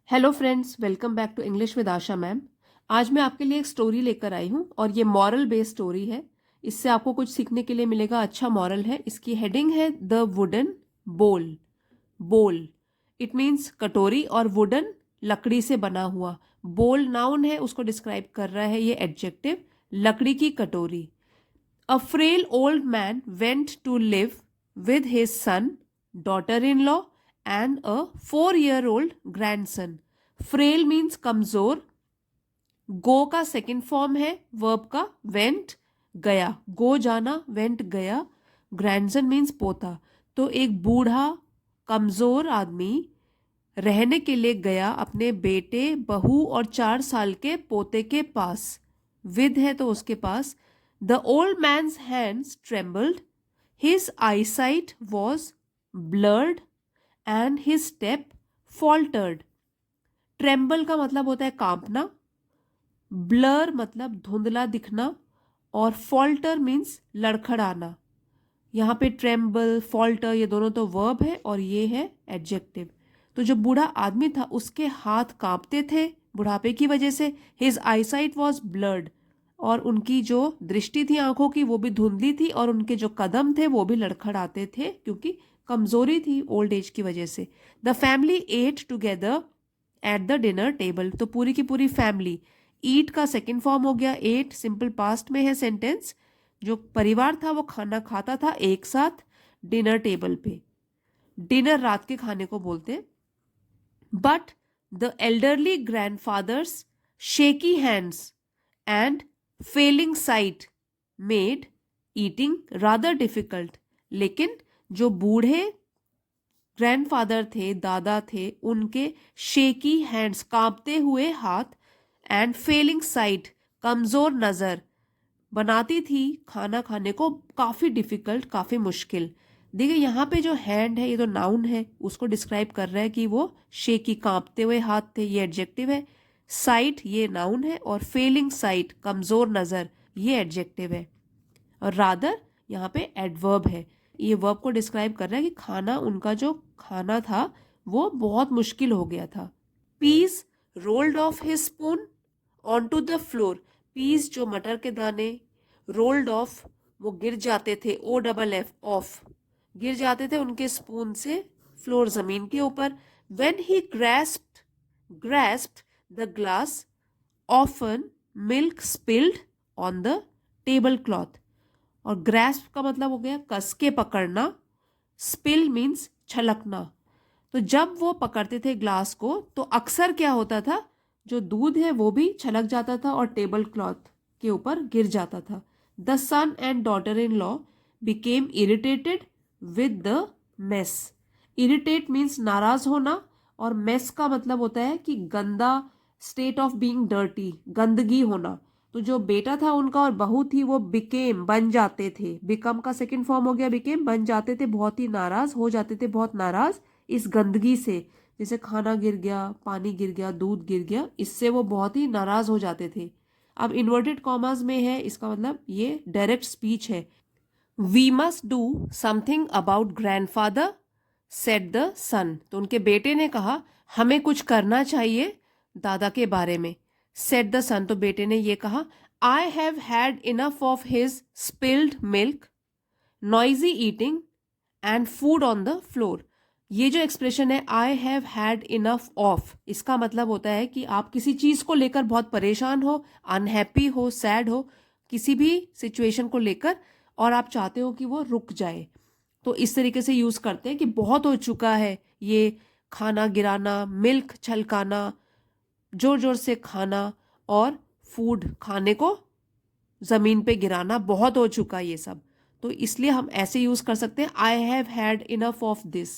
Hello friends, welcome back to English with Asha ma'am. आज मैं आपके लिए एक स्टोरी लेकर आई हूँ और ये मॉरल बेस्ड स्टोरी है। इससे आपको कुछ सीखने के लिए मिलेगा। अच्छा मॉरल है। इसकी हेडिंग है द वुडन बोल। बोल इट मीन्स कटोरी और वुडन लकड़ी से बना हुआ। बोल नाउन है, उसको डिस्क्राइब कर रहा है ये एडजेक्टिव। लकड़ी की कटोरी। A frail old man went to live with his son, daughter-in-law, and a 4-year-old grandson. Frail means कमजोर। गो का सेकंड फॉर्म है वर्ब का वेंट, गया। गो जाना, वेंट गया। ग्रैंडसन मीन्स पोता। तो एक बूढ़ा कमजोर आदमी रहने के लिए गया अपने बेटे, बहू और 4 साल के पोते के पास। विद है तो उसके पास। The old man's hands trembled, his eyesight was blurred and his step faltered. Tremble का मतलब होता है कांपना, ब्लर मतलब धुंधला दिखना, और फॉल्टर मीन्स लड़खड़ाना। यहाँ पे ट्रेम्बल, फॉल्टर ये दोनों तो वर्ब है और ये है एडजेक्टिव। तो जो बूढ़ा आदमी था उसके हाथ कांपते थे बुढ़ापे की वजह से। हिज आईसाइट वॉज ब्लर्ड, और उनकी जो दृष्टि थी आंखों की वो भी धुंधली थी, और उनके जो कदम थे वो भी लड़खड़ाते थे क्योंकि कमजोरी थी ओल्ड एज की वजह से। The family at together at the dinner table. तो पूरी की पूरी फैमिली। ईट का सेकेंड फॉर्म हो गया एट, सिंपल पास्ट में है सेंटेंस। जो परिवार था वो खाना खाता था एक साथ डिनर टेबल पे। डिनर रात के खाने को बोलते। But the elderly grandfather's shaky hands and failing sight made eating rather difficult. लेकिन जो बूढ़े ग्रैंडफादर थे, दादा थे, उनके शेकी हैंड्स कांपते हुए हाथ, एंड फेलिंग साइट कमजोर नजर, बनाती थी खाना खाने को काफी डिफिकल्ट, काफी मुश्किल। देखिए यहाँ पे जो हैंड है ये तो नाउन है, उसको डिस्क्राइब कर रहा है कि वो शेकी कांपते हुए हाथ थे, ये एडजेक्टिव है। साइट ये नाउन है, और फेलिंग साइट कमजोर नजर ये एडजेक्टिव है। और रादर यहाँ पे एडवर्ब है, ये वर्ब को डिस्क्राइब कर रहा है कि खाना, उनका जो खाना था वो बहुत मुश्किल हो गया था। Peas rolled off his spoon onto the floor. Peas जो मटर के दाने, रोल्ड ऑफ वो गिर जाते थे, ओ डबल एफ ऑफ, गिर जाते थे उनके स्पून से फ्लोर जमीन के ऊपर। When he grasped the glass often milk spilled on the table cloth. और ग्रेस्प का मतलब हो गया कस के पकड़ना, स्पिल मीन्स छलकना। तो जब वो पकड़ते थे ग्लास को तो अक्सर क्या होता था, जो दूध है वो भी छलक जाता था और टेबल क्लॉथ के ऊपर गिर जाता था। The son and daughter in law became irritated with the mess. Irritate means नाराज होना, और मेस का मतलब होता है कि गंदा, स्टेट ऑफ बीइंग डर्टी, गंदगी होना। तो जो बेटा था उनका और बहू थी वो बिकेम बन जाते थे, बिकम का सेकंड फॉर्म हो गया बिकेम, बन जाते थे, बहुत ही नाराज हो जाते थे, बहुत नाराज इस गंदगी से। जैसे खाना गिर गया, पानी गिर गया, दूध गिर गया, इससे वो बहुत ही नाराज हो जाते थे। अब इन्वर्टेड कॉमास में है, इसका मतलब ये डायरेक्ट स्पीच है। We must do something about grandfather said the son. तो उनके बेटे ने कहा हमें कुछ करना चाहिए दादा के बारे में। सेड द सन, तो बेटे ने ये कहा, I have had enough of his spilled milk, noisy eating and food on the floor. ये जो एक्सप्रेशन है I have had enough of, इसका मतलब होता है कि आप किसी चीज को लेकर बहुत परेशान हो, अनहैप्पी हो, सैड हो, किसी भी सिचुएशन को लेकर, और आप चाहते हो कि वो रुक जाए। तो इस तरीके से यूज करते हैं कि बहुत हो चुका है ये खाना गिराना, मिल्क छलकाना, जोर जोर से खाना, और फूड खाने को जमीन पे गिराना, बहुत हो चुका ये सब। तो इसलिए हम ऐसे यूज कर सकते हैं, I have had enough of this,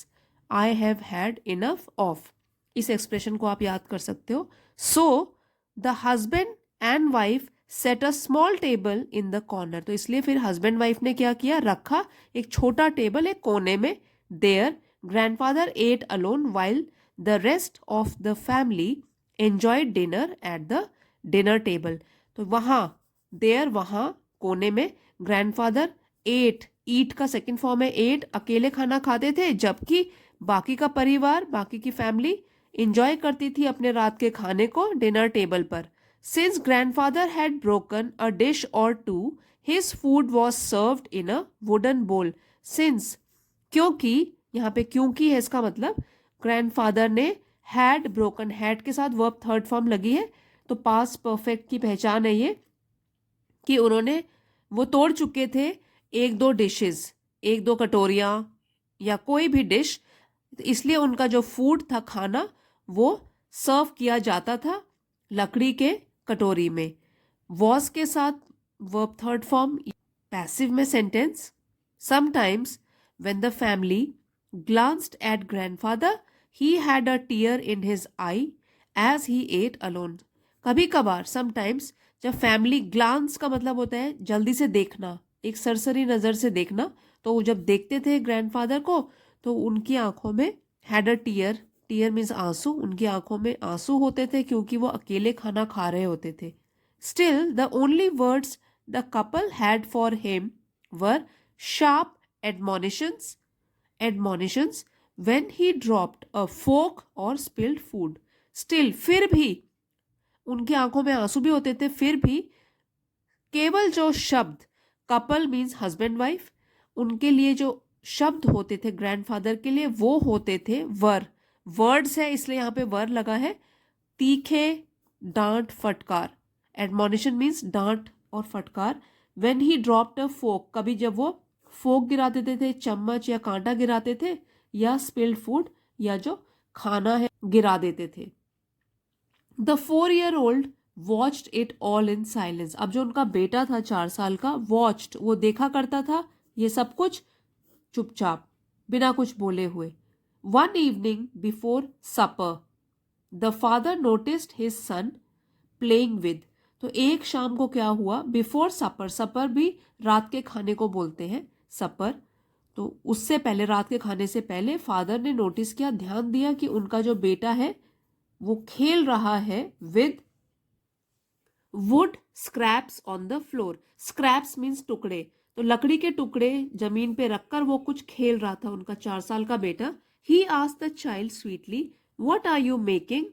I have had enough of. इस एक्सप्रेशन को आप याद कर सकते हो। So the husband and wife set a small table in the corner. तो इसलिए फिर हस्बैंड वाइफ ने क्या किया, रखा एक छोटा टेबल एक कोने में। Their grandfather ate alone while the rest of the family enjoyed dinner at the dinner table. तो वहां, देयर वहां कोने में, ग्रैंडफादर एट, ईट का सेकंड फॉर्म है एट, अकेले खाना खाते थे, जबकि बाकी का परिवार, बाकी की फैमिली इंजॉय करती थी अपने रात के खाने को डिनर टेबल पर. Since grandfather had broken a dish or two, his food was served in a wooden bowl. Since, क्योंकि, यहाँ पे क्योंकि है इसका मतलब, ग्रैंडफादर ने हैड ब्रोकन, हैड के साथ वर्ब थर्ड फॉर्म लगी है तो पास्ट परफेक्ट की पहचान है ये कि उन्होंने, वो तोड़ चुके थे एक दो डिशेस, एक दो कटोरियाँ या कोई भी डिश, इसलिए उनका जो फूड था, खाना, वो सर्व किया जाता था लकड़ी के कटोरी में. वॉज के साथ वर्ब थर्ड फॉर्म, पैसिव में sentence. Sometimes when the family glanced at grandfather, he had a tear in his eye as he ate alone. कभी कभार, समटाइम्स, जब फैमिली, ग्लांस का मतलब होता है जल्दी से देखना, एक सरसरी नज़र से देखना, तो वो जब देखते थे ग्रैंडफादर को तो उनकी आंखों में had a tear, tear means आंसू, उनकी आंखों में आंसू होते थे क्योंकि वो अकेले खाना खा रहे होते थे. Still the only words the couple had for him were sharp admonitions, admonitions when he dropped a fork or spilled food. Still, फिर भी, उनकी आंखों में आंसू भी होते थे, फिर भी केवल जो शब्द, कपल मीन्स हस्बैंड वाइफ, उनके लिए जो शब्द होते थे ग्रैंडफादर के लिए वो होते थे वर. वर्ड्स है इसलिए यहाँ पे वर लगा है. तीखे, डांट, फटकार. एडमोनिशन मीन्स डांट और फटकार. व्हेन ही ड्रॉप्ड अ फोक, कभी जब वो फोक गिरा देते थे, चम्मच या कांटा गिराते थे, या स्पिल्ड फूड, या जो खाना है गिरा देते थे. The 4-year-old watched it all in silence. अब जो उनका बेटा था 4 साल का, वॉच्ड, वो देखा करता था ये सब कुछ चुपचाप, बिना कुछ बोले हुए. One evening before supper the father noticed his son playing with. तो एक शाम को क्या हुआ, बिफोर सपर, सपर भी रात के खाने को बोलते हैं, सपर, तो उससे पहले, रात के खाने से पहले फादर ने नोटिस किया, ध्यान दिया कि उनका जो बेटा है वो खेल रहा है with would scraps on the floor. Scraps means टुकड़े, तो लकड़ी के टुकड़े जमीन पे रखकर वो कुछ खेल रहा था उनका 4 साल का बेटा. He asked the child sweetly, what are you making.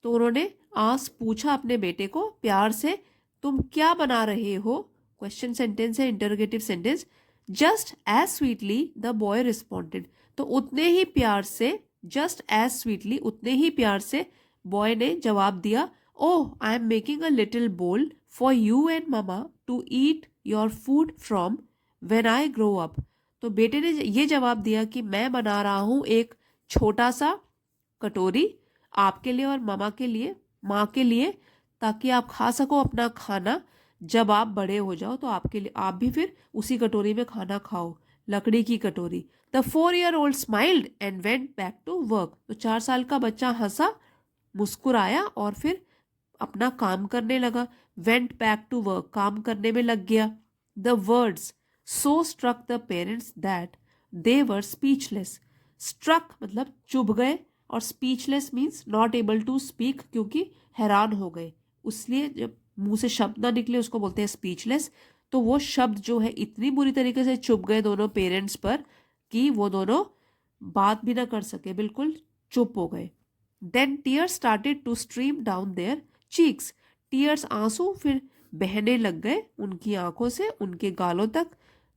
तो उन्होंने पूछा अपने बेटे को प्यार से, तुम क्या बना रहे हो. क्वेश्चन सेंटेंस है, interrogative sentence. Just as sweetly the boy responded. तो उतने ही प्यार से, जस्ट एज स्वीटली, उतने ही प्यार से बॉय ने जवाब दिया, oh I am making a little bowl for you and mama to eat your food from when I grow up. तो बेटे ने ये जवाब दिया कि मैं बना रहा हूँ एक छोटा सा कटोरी आपके लिए और मामा के लिए, माँ के लिए, ताकि आप खा सको अपना खाना. जब आप बड़े हो जाओ तो आपके लिए, आप भी फिर उसी कटोरी में खाना खाओ, लकड़ी की कटोरी. The 4-year-old smiled and went back to work. तो 4 साल का बच्चा हंसा, मुस्कुराया और फिर अपना काम करने लगा. वेंट बैक टू वर्क, काम करने में लग गया. The words so struck the parents that they were speechless. Struck मतलब चुभ गए, और speechless means not able to speak, क्योंकि हैरान हो गए, उसलिए जब मुंह से शब्द ना निकले उसको बोलते हैं स्पीचलेस. तो वो शब्द जो है इतनी बुरी तरीके से चुभ गए दोनों पेरेंट्स पर कि वो दोनों बात भी ना कर सके, बिल्कुल चुप हो गए. Then tears started to stream down their cheeks. Tears, आंसू, फिर बहने लग गए उनकी आंखों से उनके गालों तक.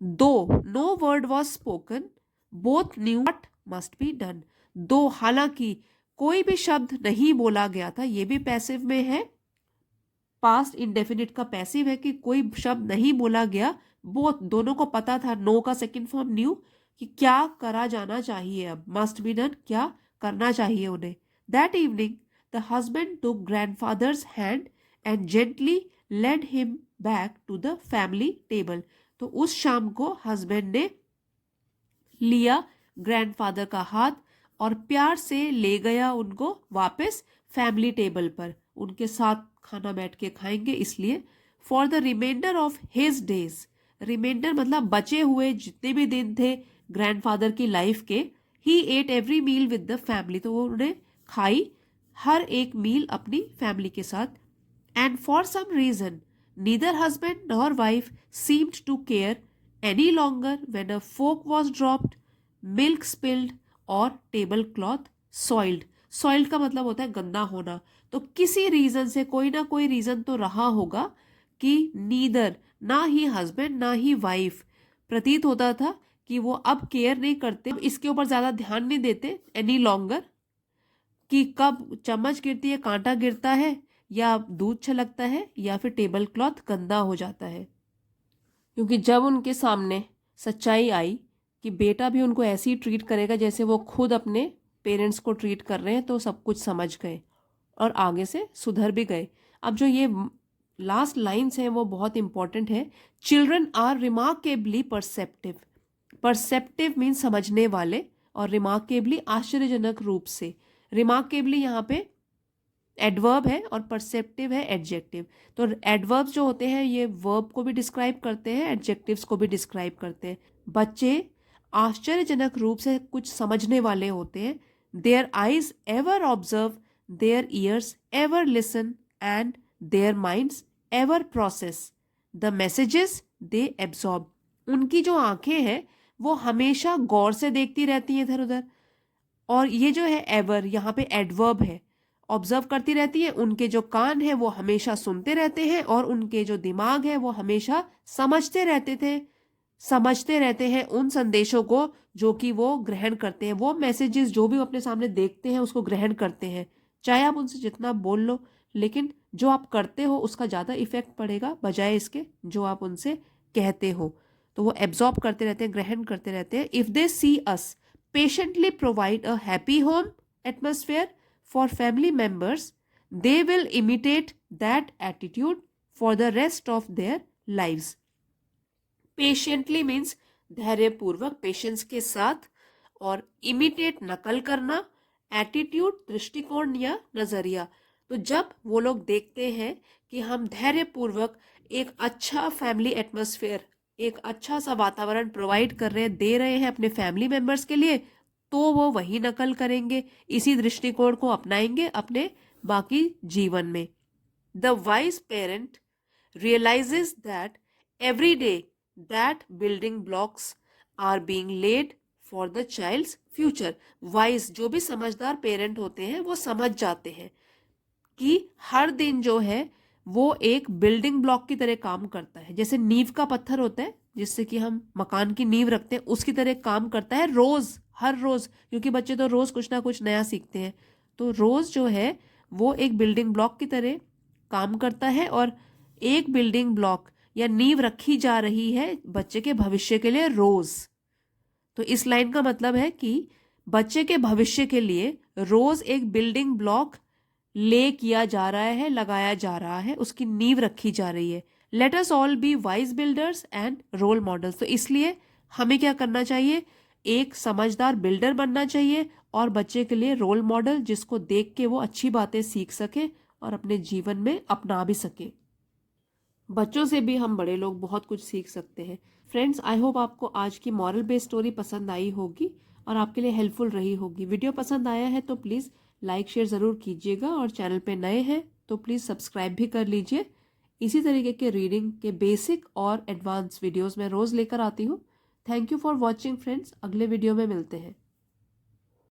Though no word was spoken both knew what must be done. Though, हालांकि कोई भी शब्द नहीं बोला गया था, ये भी पैसिव में है, पास्ट इंडेफिनिट का पैसिव है कि कोई शब्द नहीं बोला गया. बोथ, दोनों को पता था, नो का सेकंड फॉर्म न्यू, कि क्या करा जाना चाहिए, अब मस्ट बी डन, क्या करना चाहिए उन्हें. That evening the husband took grandfather's hand and gently led him back to the family table. तो उस शाम को हस्बैंड ने लिया ग्रैंडफादर का हाथ और प्यार से ले गया उनको वापस फैमिली टेबल पर, उनके साथ खाना बैठ के खाएंगे इसलिए. For the remainder of his days, remainder मतलब बचे हुए जितने भी दिन थे ग्रैंडफादर की लाइफ के. He ate every meal with the family, तो उन्होंने खाई हर एक मील अपनी फैमिली के साथ. And for some reason neither husband nor wife seemed to care any longer when a fork was dropped, milk spilled और टेबल क्लॉथ सॉइल्ड. सॉइल्ड का मतलब होता है गंदा होना। तो किसी रीजन से, कोई ना कोई रीजन तो रहा होगा कि नीदर, ना ही हस्बैंड ना ही वाइफ, प्रतीत होता था कि वो अब केयर नहीं करते, इसके ऊपर ज्यादा ध्यान नहीं देते एनी लॉन्गर, कि कब चम्मच गिरती है, कांटा गिरता है, या दूध छलकता है, या फिर टेबल क्लॉथ गंदा हो जाता है। क्योंकि जब उनके सामने सच्चाई आई कि बेटा भी उनको ऐसे ही ट्रीट करेगा जैसे वो खुद अपने पेरेंट्स को ट्रीट कर रहे हैं, तो सब कुछ समझ गए और आगे से सुधर भी गए। अब जो ये लास्ट लाइन्स हैं वो बहुत इंपॉर्टेंट है। Children are remarkably perceptive. Perceptive mean समझने वाले, और रिमार्केबली आश्चर्यजनक रूप से। रिमार्केबली यहाँ पे एडवर्ब है और परसेप्टिव है एडजेक्टिव। तो एडवर्ब्स जो होते हैं ये वर्ब को भी डिस्क्राइब करते हैं, एडजेक्टिव्स को भी डिस्क्राइब करते हैं। बच्चे आश्चर्यजनक रूप से कुछ समझने वाले होते हैं। Their eyes ever observe, their ears ever listen, and their minds ever process the messages they absorb. उनकी जो आंखें हैं वो हमेशा गौर से देखती रहती हैं इधर उधर। और ये जो है एवर, यहाँ पे एडवर्ब है, ऑब्जर्व करती रहती है। उनके जो कान है वो हमेशा सुनते रहते हैं, और उनके जो दिमाग है वो हमेशा समझते रहते हैं उन संदेशों को जो कि वो ग्रहण करते हैं। वो मैसेजेस जो भी वो अपने सामने देखते हैं उसको ग्रहण करते हैं। चाहे आप उनसे जितना बोल लो, लेकिन जो आप करते हो उसका ज़्यादा इफेक्ट पड़ेगा बजाय इसके जो आप उनसे कहते हो। तो वो एब्जॉर्ब करते रहते हैं, ग्रहण करते रहते हैं। If they see us patiently provide a happy home atmosphere for family members, they will imitate that attitude for the rest of their lives. Patiently means धैर्यपूर्वक, पेशेंस के साथ, और इमिटेट नकल करना, एटीट्यूड दृष्टिकोण या नजरिया। तो जब वो लोग देखते हैं कि हम धैर्यपूर्वक एक अच्छा फैमिली एटमॉस्फेयर, एक अच्छा सा वातावरण प्रोवाइड कर रहे हैं, दे रहे हैं अपने फैमिली मेंबर्स के लिए, तो वो वही नकल करेंगे, इसी दृष्टिकोण को अपनाएंगे अपने बाकी जीवन में। The wise parent realizes that every day that building blocks are being laid for the child's future. Wise, जो भी समझदार पेरेंट होते हैं वो समझ जाते हैं कि हर दिन जो है वो एक बिल्डिंग ब्लॉक की तरह काम करता है। जैसे नींव का पत्थर होता है जिससे कि हम मकान की नींव रखते हैं, उसकी तरह काम करता है रोज, हर रोज, क्योंकि बच्चे तो रोज कुछ ना कुछ नया सीखते हैं। तो रोज जो है वो एक बिल्डिंग ब्लॉक की तरह काम करता है, और एक बिल्डिंग ब्लॉक या नींव रखी जा रही है बच्चे के भविष्य के लिए रोज। तो इस लाइन का मतलब है कि बच्चे के भविष्य के लिए रोज एक बिल्डिंग ब्लॉक ले किया जा रहा है, लगाया जा रहा है, उसकी नींव रखी जा रही है। Let us all be wise builders and role models. तो इसलिए हमें क्या करना चाहिए, एक समझदार बिल्डर बनना चाहिए और बच्चे के लिए रोल मॉडल, जिसको देख के वो अच्छी बातें सीख सके और अपने जीवन में अपना भी सके। बच्चों से भी हम बड़े लोग बहुत कुछ सीख सकते हैं। फ्रेंड्स, आई होप आपको आज की मॉरल बेस्ड स्टोरी पसंद आई होगी और आपके लिए हेल्पफुल रही होगी। वीडियो पसंद आया है तो प्लीज़ लाइक शेयर ज़रूर कीजिएगा, और चैनल पे नए हैं तो प्लीज़ सब्सक्राइब भी कर लीजिए। इसी तरीके के रीडिंग के बेसिक और एडवांस वीडियोज़ मैं रोज़ लेकर आती हूँ। Thank you for watching friends. अगले वीडियो में मिलते हैं।